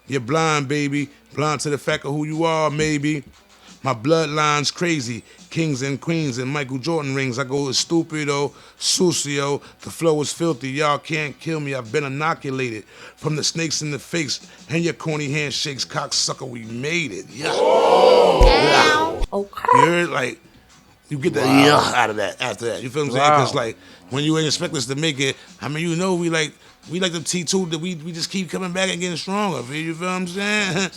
You're blind, baby. Blind to the fact of who you are, maybe. My bloodline's crazy. Kings and queens and Michael Jordan rings. I go stupido, sucio. The flow is filthy. Y'all can't kill me. I've been inoculated from the snakes in the face and your corny handshakes, cocksucker. We made it. Yeah. Ow. Okay. You heard? Like, you get the yeah out of that after that. You feel what I'm saying? Because, like, when you ain't expect us to make it, I mean, you know, we like the T2 that we just keep coming back and getting stronger. You feel what I'm saying?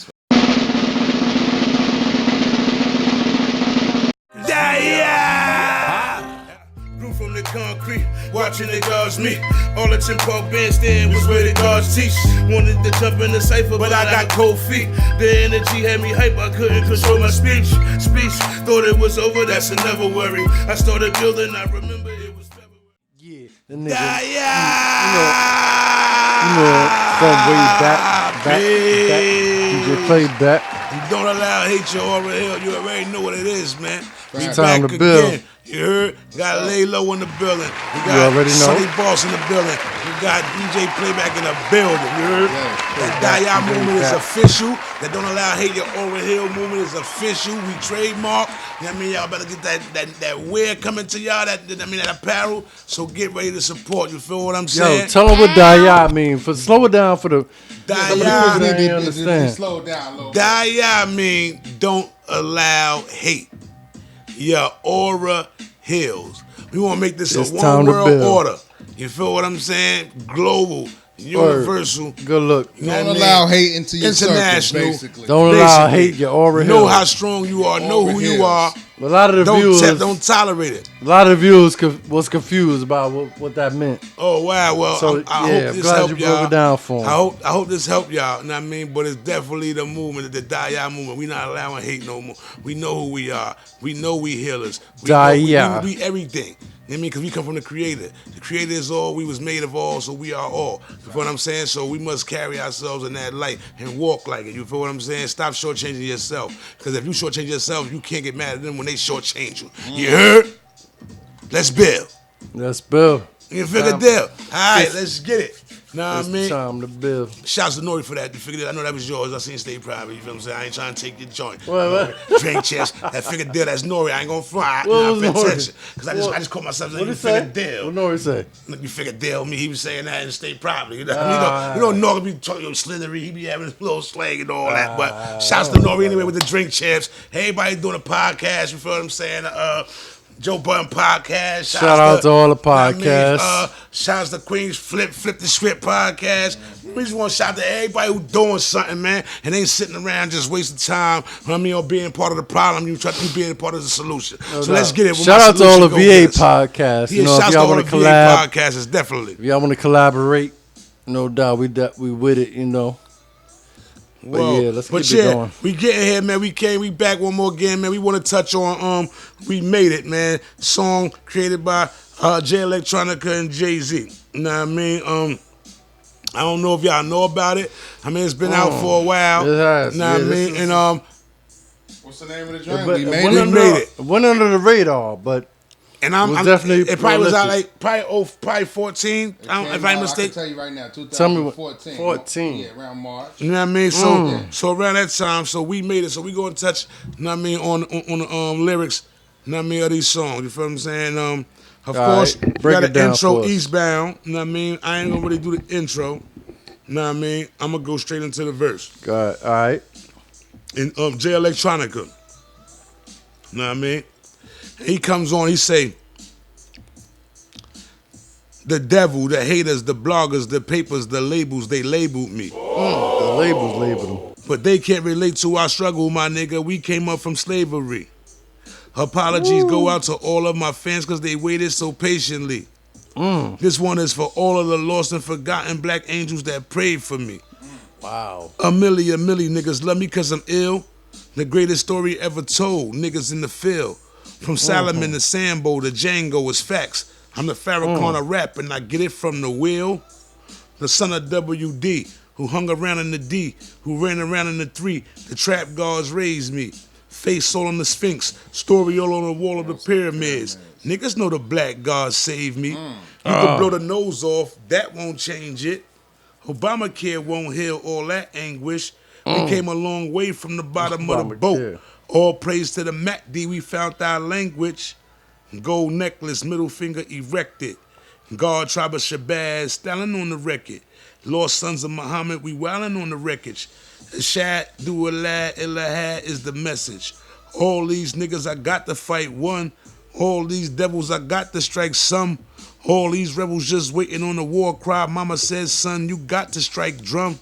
Grew from the concrete, watching the guards meet. All the Tim Park bandstand was where the guards teach. Wanted to jump in the cipher, but I got cold feet. The energy had me hype, I couldn't control my speech. Thought it was over, that's another worry. I started building, I remember it was February. Yeah, the nigga. You know, from way back. DJ played back. You don't allow hate your aura hell. You already know what it is, man. We time back to build. again. You heard? Got Lay Low in the building. We You already know. Sonny Boss in the building. We got DJ Playback in the building. You heard? That Die movement is official. That Don't Allow Hate Your Aura Hill movement is official. We trademark. You know what I mean? Y'all better get that wear coming to y'all. That apparel. So get ready to support. You feel what I'm saying? Yo, tell them what Die mean. Slow it down for the. Die need to understand. Slow it down a little bit. Die mean don't allow hate. Your aura heals. We want to make this It's a time one to world build. order. You feel what I'm saying? Global, universal. Good look. You know what I Don't mean? allow hate into your circle, International. basically. Don't allow Basically, hate your aura Know hill. how strong you are. Know who you hills. are. A lot of the viewers, Don't tolerate it. a lot of the viewers was confused about what that meant. Oh wow! Well, So, I yeah, hope I'm this glad help you y'all. broke it down for 'em. I hope this helped y'all. You know what I mean? But it's definitely the movement, the Die movement. We not allowing hate no more. We know who we are. We know we healers. We know we everything. You know what I mean? Because we come from the Creator. The Creator is all. We was made of all, so we are all. You feel what I'm saying? So we must carry ourselves in that light and walk like it. You feel what I'm saying? Stop shortchanging yourself. Because if you shortchange yourself, you can't get mad at them when they shortchange you. You heard? Let's build. Let's build. You figure deal. All right, let's get it. Know what I It's mean? time to build. Shouts to Nori for that. You figured it. I know that was yours. I seen Stay Private. You feel what I'm saying? I ain't trying to take your joint. What? Drink chest. That figure deal. That's Nori. I ain't gonna fly. What was Pay Nori? attention. Because I just caught myself saying, What you he say? figure deal. What Nori say? You figure deal me. He was saying that in State Private. You know, Nori be talking slithery. He be having a little slang and all that. But shouts to Nori anyway with the drink champs. Everybody doing a podcast. You feel what I'm saying? Joe Budden podcast. Shout out to all the podcasts. Shouts to Queens Flip the Script podcast. We just want to shout to everybody who doing something, man, and ain't sitting around just wasting time. I mean, or being part of the problem. You being part of the solution. So let's get it. Shout out to all the VA podcasts. Yeah, You know, if shouts to y'all all the want to VA collab, podcasts, definitely. if y'all want to collaborate, no doubt we with it. You know. But yeah, let's keep it going. We getting here, man. We back one more again, man. We want to touch on We Made It, man. Song created by J Electronica and Jay-Z. You know what I mean? I don't know if y'all know about it. I mean, it's been out for a while. It has. You know what I mean? And What's the name of the joint? But We it made went it. under- it went under the radar, but I'm definitely it probably was out prolific. like probably 14. If I'm I not can mistaken. tell you right now, Tell me what- 2014. 14. Yeah, around March. You know what I mean? So around that time, so we made it. So we gonna touch, you know what I mean, on the lyrics, you know what I mean, of these songs. You feel what I'm saying? Of All course, right, we break got it an down intro for us. Eastbound. You know what I mean? I ain't gonna really do the intro. You know what I mean? I'm gonna go straight into the verse. all right. In J Electronica. You know what I mean? He comes on, he say, the devil, the haters, the bloggers, the papers, the labels, they labeled me. The labels labeled them. But they can't relate to our struggle, my nigga. We came up from slavery. Apologies go out to all of my fans because they waited so patiently. This one is for all of the lost and forgotten black angels that prayed for me. Wow. A million niggas love me because I'm ill. The greatest story ever told. Niggas in the field. From Salomon to Sambo to Django is facts. I'm the Farrakhan of rap and I get it from the wheel. The son of WD who hung around in the D, who ran around in the 3. The trap guards raised me. Face all on the Sphinx, story all on the wall of the pyramids. Niggas know the black God saved me. You can blow the nose off, that won't change it. Obamacare won't heal all that anguish. We came a long way from the bottom of the boat. All praise to the MACD, we found our language. Gold necklace, middle finger erected. God, tribe of Shabazz, styling on the record. Lost sons of Muhammad, we wildin' on the wreckage. Shad, do a lad, ilahad is the message. All these niggas I got to fight one. All these devils I got to strike some. All these rebels just waiting on the war cry. Mama says, son, you got to strike drum.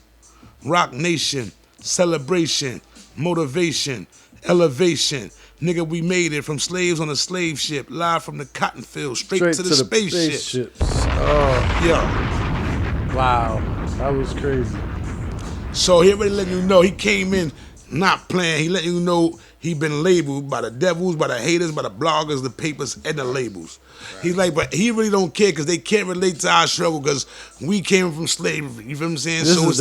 Rock nation, celebration, motivation, elevation. Nigga, we made it from slaves on a slave ship, live from the cotton field, straight to the spaceship. Oh. Yeah. Wow. That was crazy. So he already letting you know he came in not playing. He letting you know he been labeled by the devils, by the haters, by the bloggers, the papers, and the labels. Right. He's like, but he really don't care because they can't relate to our struggle because we came from slavery. You feel what I'm saying? That's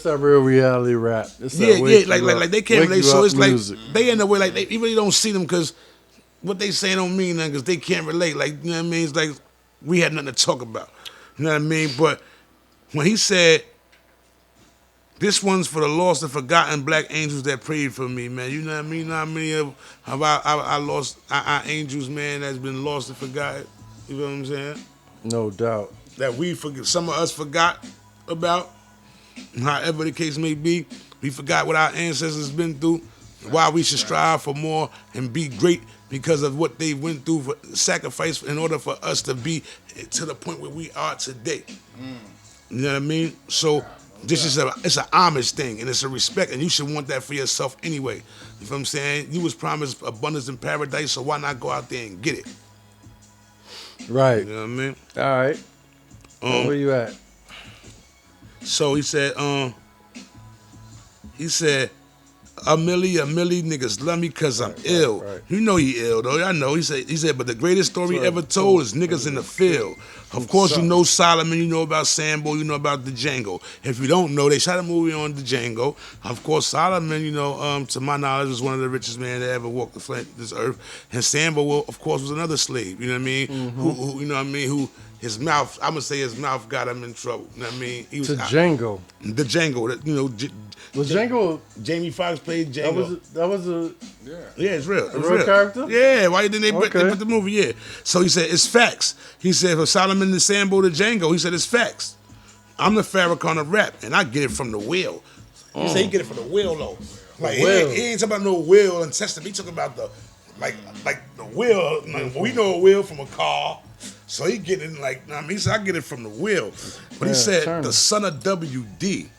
that real reality rap. Like they can't relate. So it's music. Like they in a way like he really don't see them because what they say don't mean nothing because they can't relate. Like, you know what I mean? It's like we had nothing to talk about. You know what I mean? But when he said, this one's for the lost and forgotten black angels that prayed for me, man. You know what I mean? You know how many of our lost our angels, man, that's been lost and forgotten? You know what I'm saying? No doubt. That we forget, some of us forgot about, however the case may be. We forgot what our ancestors been through, why we should strive for more and be great because of what they went through, for sacrifice in order for us to be to the point where we are today. You know what I mean? So this is it's an homage thing and it's a respect, and you should want that for yourself anyway. You know what I'm saying? You was promised abundance in paradise, so why not go out there and get it? Right. You know what I mean? All right. Where you at? So he said, a milli niggas love me cause I'm ill. Right. You know he ill though. I know. He said, but the greatest story ever told is niggas in the field. Of course, you know Solomon, you know about Sambo, you know about the Django. If you don't know, they shot a movie on the Django. Of course, Solomon, you know, to my knowledge, was one of the richest men that ever walked this earth. And Sambo, of course, was another slave. You know what I mean? Mm-hmm. Who you know what I mean? Who his mouth? I'm gonna say his mouth got him in trouble. You know what I mean? He was Django. The Django. You know. Was Django? Jamie Foxx played Django. That was a. Yeah, it's real. A real character? Yeah, why didn't they put the movie? Yeah. So he said, it's facts. He said, for Solomon the Sambo to Django, he said, it's facts. I'm the Farrakhan of rap, and I get it from the wheel. He said he get it from the wheel, though. Like, he ain't talking about no wheel and testament. He talking about the, like the wheel. Like, we know a wheel from a car. So he get it like, I mean, he said, I get it from the wheel. But he said, the son of WD.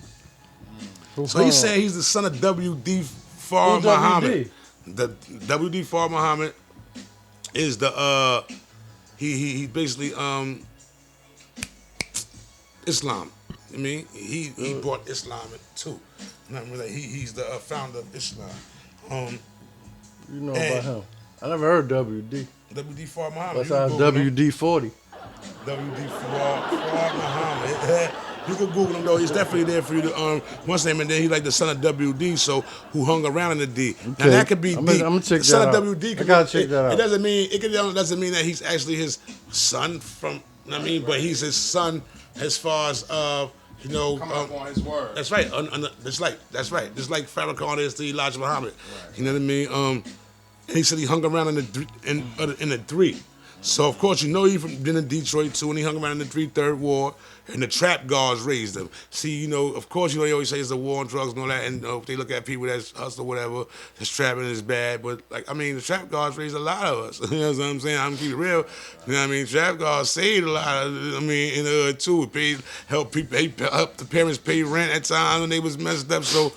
So he said he's the son of WD Far Muhammad. The WD Far Muhammad is the he basically Islam. I mean, he brought Islam too. He's the founder of Islam. You know about him? I never heard WD. WD Far Muhammad. That's our WD-40. WD Far Muhammad. You can Google him though. He's definitely there for you to once name, and then he's like the son of WD, so who hung around in the D. Okay. Now that could be I'm D. gonna check the son that of out. WD. I gotta check that out. It doesn't mean that he's actually his son from. I mean, but he's his son as far as you know. Come up on his word. That's right. That's right. Just like Farrakhan is to Elijah Muhammad. Right. You know what I mean? And he said he hung around in the three. So of course you know he been in Detroit too, and he hung around in the 3-3 war, and the trap guards raised him. See, you know, of course, you know they always say it's the war on drugs and all that, and they look at people that's hustle, whatever, that's trapping is bad. But like, I mean, the trap guards raised a lot of us. You know what I'm saying? I'm gonna keep it real. You know what I mean? Trap guards saved a lot of. I mean, in the hood too, help the parents pay rent at times when they was messed up. So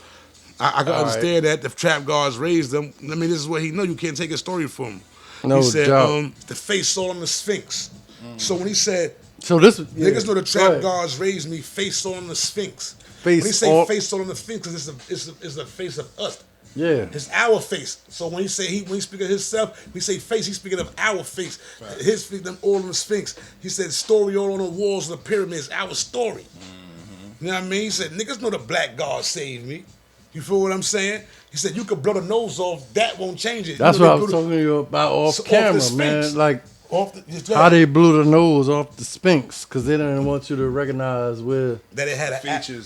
I can understand that the trap guards raised them. I mean, this is what he know. You can't take a story from him. No he said, doubt. The face all on the Sphinx. So when he said, niggas know the trap guards raised me, face all on the Sphinx. When he say face all on the Sphinx, it's the face of us. Yeah. It's our face. So when he speak of himself, we say face, he's speaking of our face. Right. His feet, them all on the Sphinx. He said, story all on the walls of the pyramids, our story. Mm-hmm. You know what I mean? He said, niggas know the black God saved me. You feel what I'm saying? He said, you could blow the nose off, that won't change it. That's what I was talking to you about off camera, man. Like, How they blew the nose off the Sphinx because they didn't want you to recognize where that it had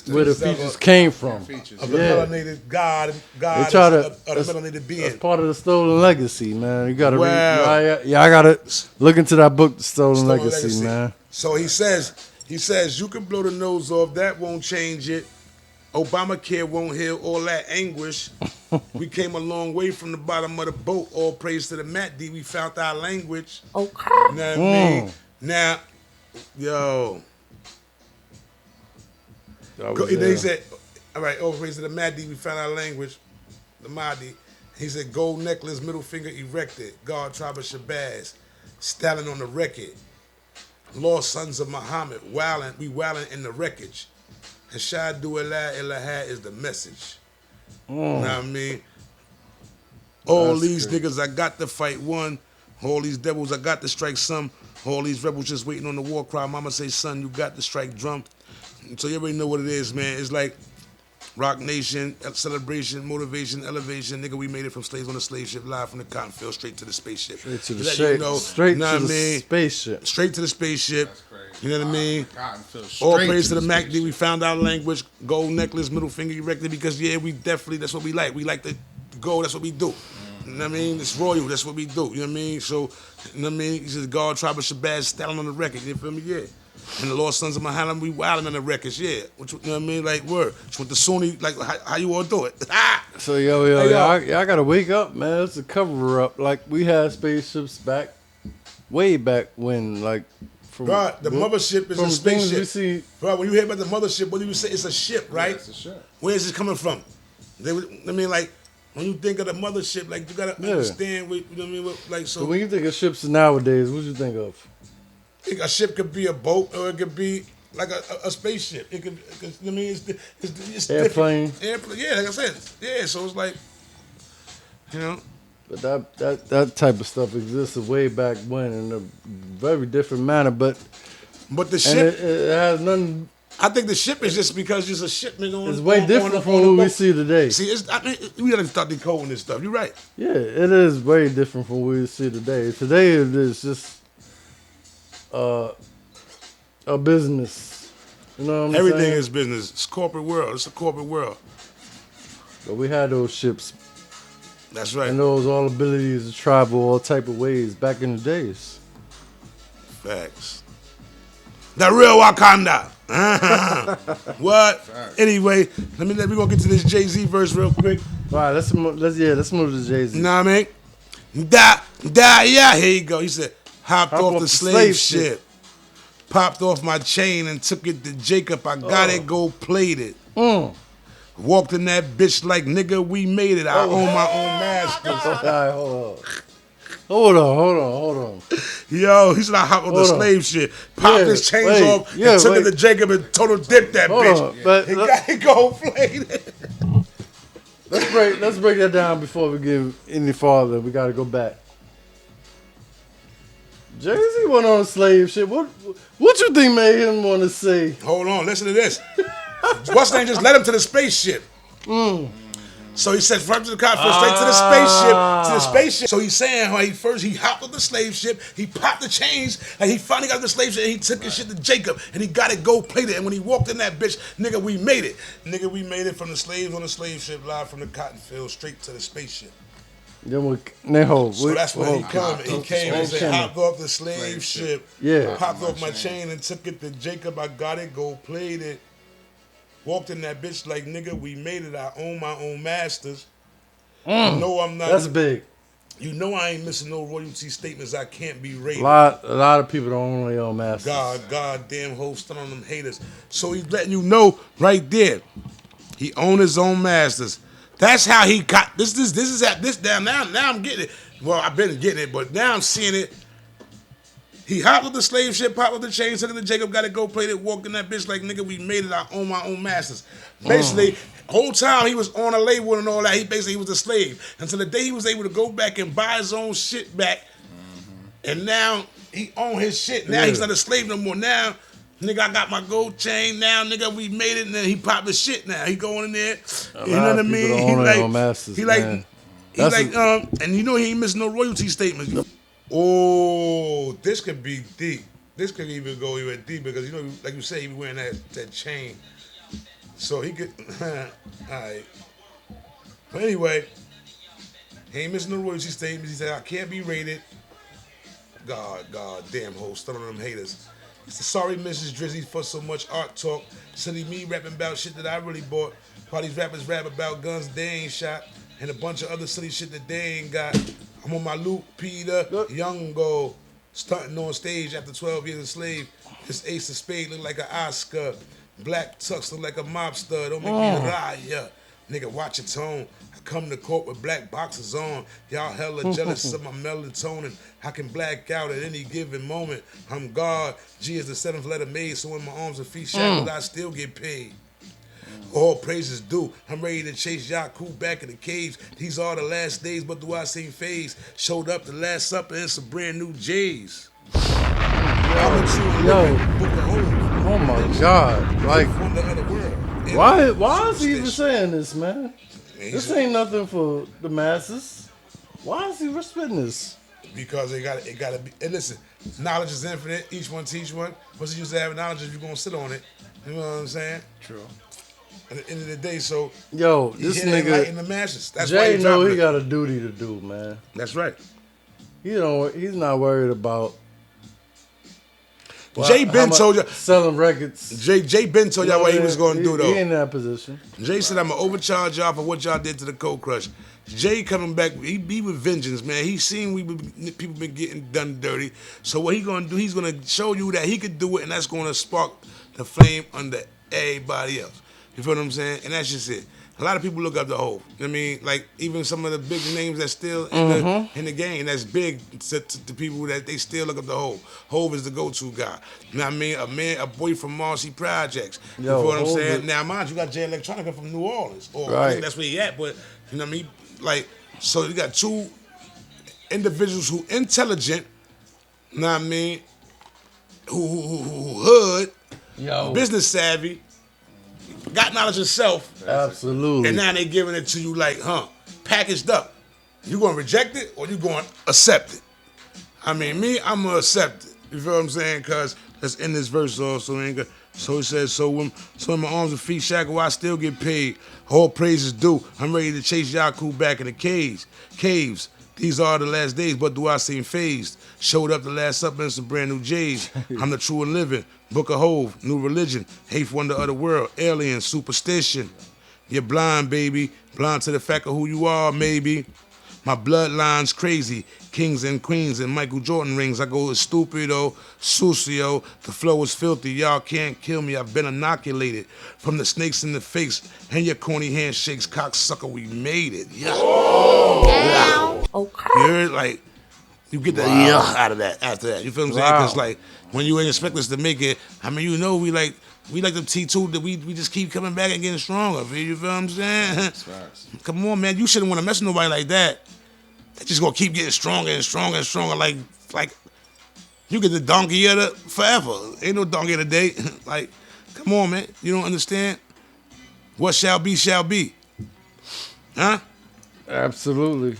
where the features came from. Of the melanated God they try to, of the melanated being. That's part of the stolen legacy, man. You gotta read. Yeah, I gotta look into that book, The Stolen Legacy, man. So he says, you can blow the nose off. That won't change it. Obamacare won't heal all that anguish. We came a long way from the bottom of the boat. All praise to the Mahdi. We found our language. Okay. You know what I mean? Now, yo. He said, all right, all praise to the Mahdi. We found our language. The Mahdi. He said, gold necklace, middle finger erected. God, tribe of Shabazz. Stalin on the record. Lost sons of Muhammad. We wildin' in the wreckage. And Shadu Allah Ilaha is the message. You know what I mean? All these niggas, I got to fight one. All these devils, I got to strike some. All these rebels just waiting on the war cry. Mama say, son, you got to strike drum. So you already know what it is, man. It's like Rock Nation, celebration, motivation, elevation. Nigga, we made it from slaves on the slave ship, live from the cotton field, straight to the spaceship. Straight to the spaceship. Straight to the spaceship. That's crazy. You know what I mean? All praise to the Mahdi. We found our language. Gold necklace, middle finger erected. Because we definitely, that's what we like. We like to go. That's what we do. You know what I mean? It's royal. That's what we do. You know what I mean? So, you know what I mean? He says, God, tribe of Shabazz, Stalin on the record. You feel me? Yeah. And the Lost Sons of Muhammad, we wildin' on the records. Yeah. You know what I mean? Like, word. With the Sunni, like, how you all do it? So, I gotta wake up, man. It's a cover up. Like, we had spaceships way back when, like, Bro, the mothership is a spaceship. Bro, when you hear about the mothership, what do you say? It's a ship, right? Yeah, it's a ship. Where is it coming from? I mean, like, when you think of the mothership, like, you gotta understand, you know what I mean? Like, so when you think of ships nowadays, what do you think of? A ship could be a boat, or it could be like a spaceship. It could, I mean, it's airplane. Airplane, yeah, like I said, yeah. So it's like, you know. But that type of stuff existed way back when in a very different manner. But the ship, it has nothing. I think the ship is just because it's a shipment on. It's way different from what we see today. See, we gotta start decoding this stuff. You're right. Yeah, it is way different from what we see today. Today it is just a business. You know what I'm saying? Everything is business. It's corporate world. It's a corporate world. But we had those ships. That's right. And those all abilities to travel all type of ways back in the days. Facts. The real Wakanda. What? Facts. Anyway, we're gonna get to this Jay-Z verse real quick. All right, let's move to Jay-Z. You know what I mean? Yeah, here you go. He said, hopped off the slave ship. Popped off my chain and took it to Jacob. I got it gold plated. Walked in that bitch like, nigga, we made it. I own my own masters. All right, hold on. Yo, he said I hopped on the slave shit. Popped his chains off and took it to Jacob and total dip that bitch. But he got it gold plated. Let's break that down before we get any farther. We gotta go back. Jay-Z went on slave shit. What you think made him want to say? Hold on, listen to this. What's name just led him to the spaceship. So he said from to the cotton straight to the spaceship. So he's saying how he hopped on the slave ship, he popped the chains, and he finally got the slave ship, and he took his shit to Jacob, and he got it gold plated. And when he walked in that bitch, nigga, we made it. Nigga, we made it from the slaves on the slave ship, live from the cotton field, straight to the spaceship. So that's when he came and said, hopped off the slave ship, popped off my chain and took it to Jacob, I got it gold plated. Walked in that bitch like, nigga, we made it. I own my own masters. No, I'm not. That's big. You know I ain't missing no royalty statements. I can't be rated. A lot of people don't only own masters. Goddamn host on them haters. So he's letting you know right there. He own his own masters. That's how he got this is at this down now I'm getting it. Well, I've been getting it, but now I'm seeing it. He hopped with the slave ship, popped with the chains, took it to Jacob, got it gold plated, walked in that bitch like, nigga, we made it, I own my own masters. Basically, whole time he was on a label and all that, he was a slave. Until the day he was able to go back and buy his own shit back. And now he own his shit. Now he's not a slave no more. Now, nigga, I got my gold chain. Now, nigga, we made it. And then he popped his shit now. He going in there. You know what I mean? And you know he ain't missing no royalty statements. Oh, this could be deep. This could even go even deep because like you say, he be wearing that chain, so he could. All right. But anyway, he ain't missing no royalty statements. He said I can't be rated. God damn host, none of them haters. He said, sorry, Mrs. Drizzy, for so much art talk. Silly me rapping about shit that I really bought. While these rappers rap about guns they ain't shot. And a bunch of other silly shit that they ain't got. I'm on my Luke, Peter, Young Go. Stunting on stage after 12 years a slave. This ace of spade look like an Oscar. Black tux look like a mobster. Don't make me a liar. Nigga, watch your tone. I come to court with black boxers on. Y'all hella jealous of my melatonin. I can black out at any given moment. I'm God. G is the seventh letter made, so when my arms and feet shackled, I still get paid. All praises due. I'm ready to chase Yaku back in the caves. These are the last days, but do I seen phase? Showed up the last supper in some brand new J's. Yo. Oh my God. Like, why is he even saying this, man? This ain't nothing for the masses. Why is he spitting this? Because it gotta be. And listen, knowledge is infinite. Each one teach one. What's the use of having knowledge if you're gonna sit on it? You know what I'm saying? True. At the end of the day, so this nigga in the masses. That's Jay why know he got a duty to do, man. That's right. He's not worried about. Jay Ben told you selling records. Jay Ben told y'all what he was going to do though. He ain't in that position. Jay said I'm gonna overcharge y'all for what y'all did to the Cold Crush. Jay coming back, he be with vengeance, man. He seen people been getting done dirty. So what he gonna do? He's gonna show you that he could do it, and that's gonna spark the flame under everybody else. You feel what I'm saying? And that's just it. A lot of people look up to Hov. I mean, like even some of the big names that's still in the game, that's big to people that they still look up to Hov. Hov is the go-to guy. You know what I mean? A boy from Marcy Projects. You feel what I'm saying? Now, mind you, got Jay Electronica from New Orleans. I think that's where he at, but you know what I mean? Like, so you got two individuals who intelligent, you know what I mean? Who hood, business savvy, got knowledge of self. Absolutely. And now they giving it to you like, packaged up. You gonna reject it or you gonna accept it? I mean, I'm gonna accept it. You feel what I'm saying? Cause let's end this verse also. So it says, so when my arms and feet shackle, I still get paid. All praises due. I'm ready to chase Yaku back in the caves. These are the last days, but do I seem phased? Showed up the last supper in some brand new J's. I'm the true and living. Book of Hov, new religion. Eighth wonder of the world. Alien, superstition. You're blind, baby. Blind to the fact of who you are, maybe. My bloodline's crazy. Kings and queens and Michael Jordan rings. I go stupido, sucio. The flow is filthy. Y'all can't kill me. I've been inoculated from the snakes in the face and your corny handshakes, cocksucker. We made it. Yeah. Okay. You heard? Like, you get the out of that after that. You feel what I'm saying? Because like when you ain't expect us to make it, I mean, we like them T2 that we just keep coming back and getting stronger. You feel what I'm saying? Come on, man. You shouldn't want to mess with nobody like that. They just gonna keep getting stronger and stronger and stronger. Like you get the donkey of the forever. Ain't no donkey of the day. Like, come on, man. You don't understand? What shall be, shall be. Huh? Absolutely.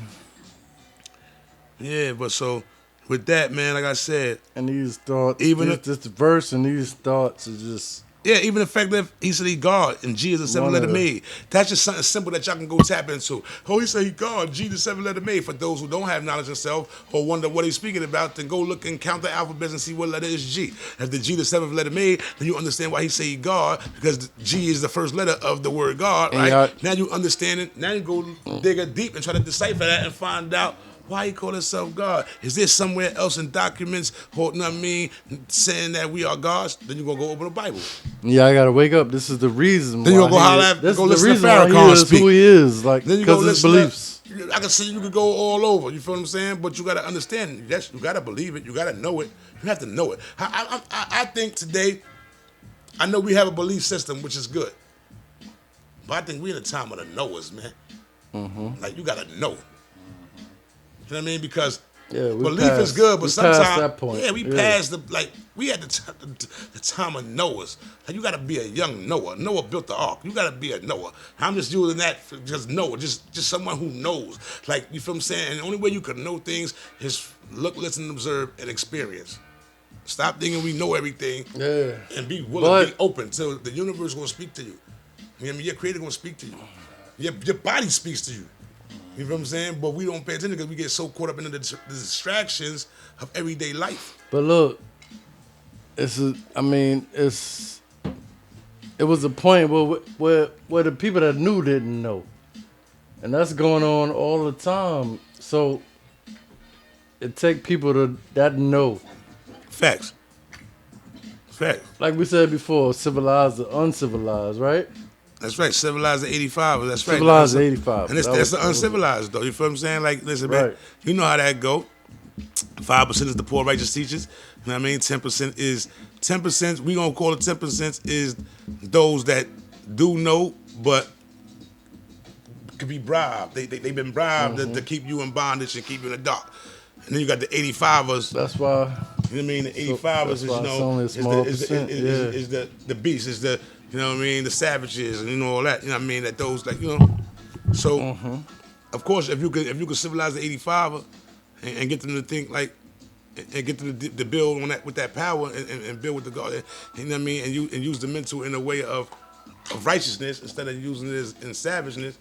Yeah, but so with that, man, like I said, and these thoughts, this verse and these thoughts are just. Yeah, even the fact that he said he God and G is a seven-letter made. That's just something simple that y'all can go tap into. Oh, he said he God, G the seven-letter made. For those who don't have knowledge of self or wonder what he's speaking about, then go look and count the alphabets and see what letter is G. If the G the seventh letter made, then you understand why he say he God, because G is the first letter of the word God, right? Now you understand it. Now you go dig it deep and try to decipher that and find out why he call himself God. Is there somewhere else in documents, you know what I mean, saying that we are gods? Then you're going to go open the Bible. Yeah, I got to wake up. This is the reason then you're going to go holler at, go listen to Farrakhan speak. Who he is, like, because his beliefs. I can see you could go all over, you feel what I'm saying? But you got to understand, yes, you got to believe it, you got to know it, you have to know it. I think today, I know we have a belief system, which is good. But I think we're in a time of the knowers, man. Like, you got to know. You know what I mean? Because Yeah, belief is good, but sometimes that point. Yeah, we passed we had the time of Noah's. Like you got to be a young Noah. Noah built the ark. You got to be a Noah. I'm just using that for just Noah, just someone who knows. Like you feel what I'm saying. And the only way you can know things is look, listen, observe, and experience. Stop thinking we know everything. Yeah. And be willing, be open to the universe gonna speak to you. You know what I mean? Your creator gonna speak to you. Your body speaks to you. You know what I'm saying? But we don't pay attention because we get so caught up in the distractions of everyday life. But look, it was a point where the people that knew didn't know. And that's going on all the time. So it take people that know. Facts. Like we said before, civilized or uncivilized, right? That's right. Civilized at 85. That's right. Civilized at 85. And that's the uncivilized, though. You feel what I'm saying? Like, listen, man, you know how that go. 5% is the poor righteous teachers. You know what I mean? 10% is 10%. We gonna call it 10% is those that do know, but could be bribed. They've been bribed to keep you in bondage and keep you in the dark. And then you got the 85ers. That's why. You know what I mean? The 85ers is, you know, is the beast, is the, you know what I mean, the savages, and you know all that. You know what I mean? That those, like, you know. So, of course, if you could civilize the 85er and get them to think like, and get them to build on that with that power and build with the God, you know what I mean, and use the mental in a way of righteousness instead of using it in savageness.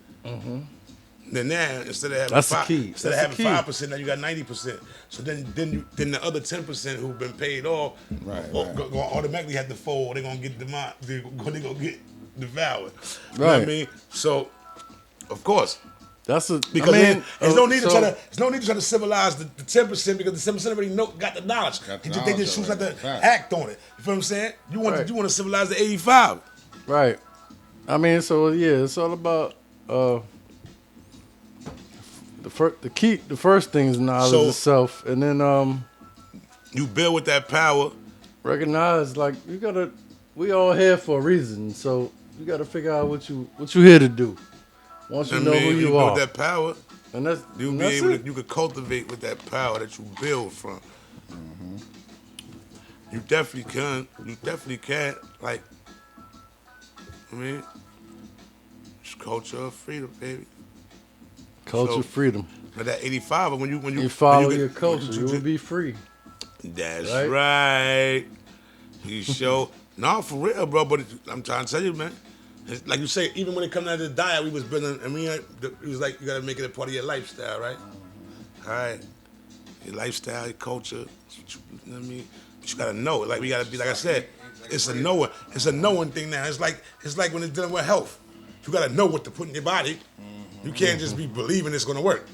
Then now instead of having 5%, now you got 90%. So then the other 10% who've been paid off, gonna automatically have to fold. They're gonna get they're gonna get devoured. You know what I mean? So, of course. There's no need to try to civilize the 10% because the 10% already got the knowledge. They just choose not to act on it. You feel what I'm saying? You want to civilize the 85. Right. I mean, so yeah, it's all about the first thing is knowledge itself, and then you build with that power. Recognize, like, we all here for a reason, so you gotta figure out what you here to do. Once you know who you are, build that power, and that's you could cultivate with that power that you build from. You definitely can. You definitely can. Like, I mean, it's culture of freedom, baby. Culture freedom. But that 85, when you follow your culture, you will be free. That's right. You show no, for real, bro. But I'm trying to tell you, man. It's like you say, even when it comes down to the diet, we was building, and it was like you gotta make it a part of your lifestyle, right? All right, your lifestyle, your culture. You know what I mean? But you gotta know it. Like we gotta be, like I said, it's a knowing. It's a knowing thing now. It's like when it's dealing with health. You gotta know what to put in your body. You can't just be believing it's gonna work.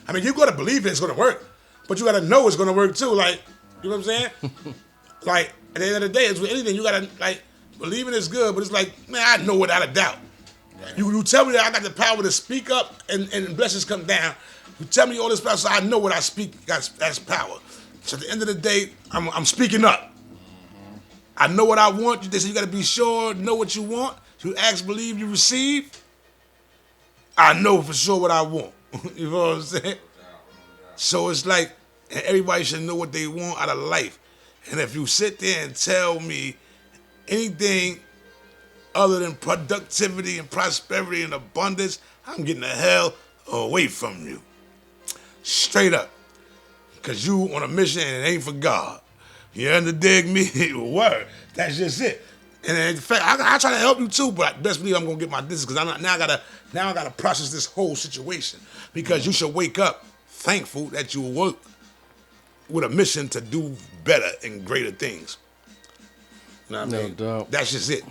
I mean, you gotta believe it's gonna work, but you gotta know it's gonna work too. Like, you know what I'm saying? Like, at the end of the day, it's with anything. You gotta, like, believing it's good, but it's like, man, I know without a doubt. Right. You tell me that I got the power to speak up and blessings come down. You tell me all this power, so I know what I speak. That's power. So at the end of the day, I'm speaking up. I know what I want. They say you gotta be sure, know what you want. You ask, believe, you receive. I know for sure what I want. You know what I'm saying? So it's like, everybody should know what they want out of life. And if you sit there and tell me anything other than productivity and prosperity and abundance, I'm getting the hell away from you. Straight up. Because you on a mission and it ain't for God. You underdig me? Word. That's just it. And in fact, I try to help you too, but best believe I'm gonna get my distance because now I gotta process this whole situation. Because you should wake up thankful that you work with a mission to do better and greater things. You know what I mean? No doubt. That's just it.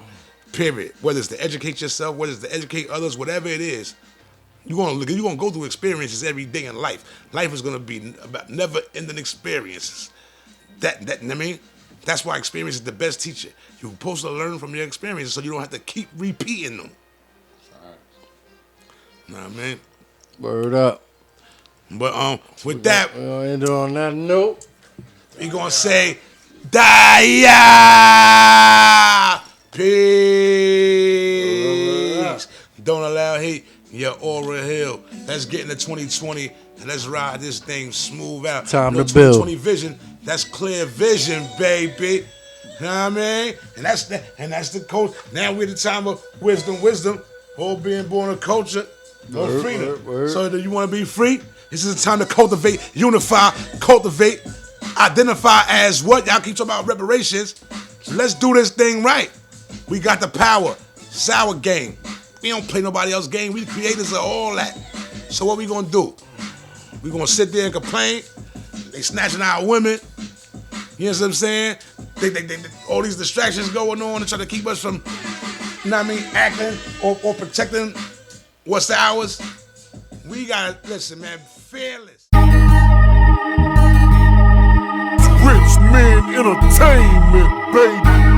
Period. Whether it's to educate yourself, whether it's to educate others, whatever it is, you're gonna go through experiences every day in life. Life is gonna be about never-ending experiences. I mean, that's why experience is the best teacher. You're supposed to learn from your experiences so you don't have to keep repeating them. Know what I mean? Word up. But with that, we'll end it on that note. We gonna say, Daya! Peace! Don't allow hate, your aura heal. Let's get into 2020 and let's ride this thing smooth out. Time to 2020 vision, that's clear vision, baby. You know what I mean? And that's the coach. Now we're at the time of wisdom. All being born of culture, no freedom. So do you want to be free? This is the time to cultivate, unify, identify as what? Y'all keep talking about reparations. So let's do this thing right. We got the power. It's our game. We don't play nobody else's game. We the creators of all that. So what we gonna do? We gonna sit there and complain. They snatching our women. You know what I'm saying? They all these distractions going on to try to keep us from, you know what I mean, acting or protecting what's ours. We gotta, listen, man, fearless. Rich Man Entertainment, baby.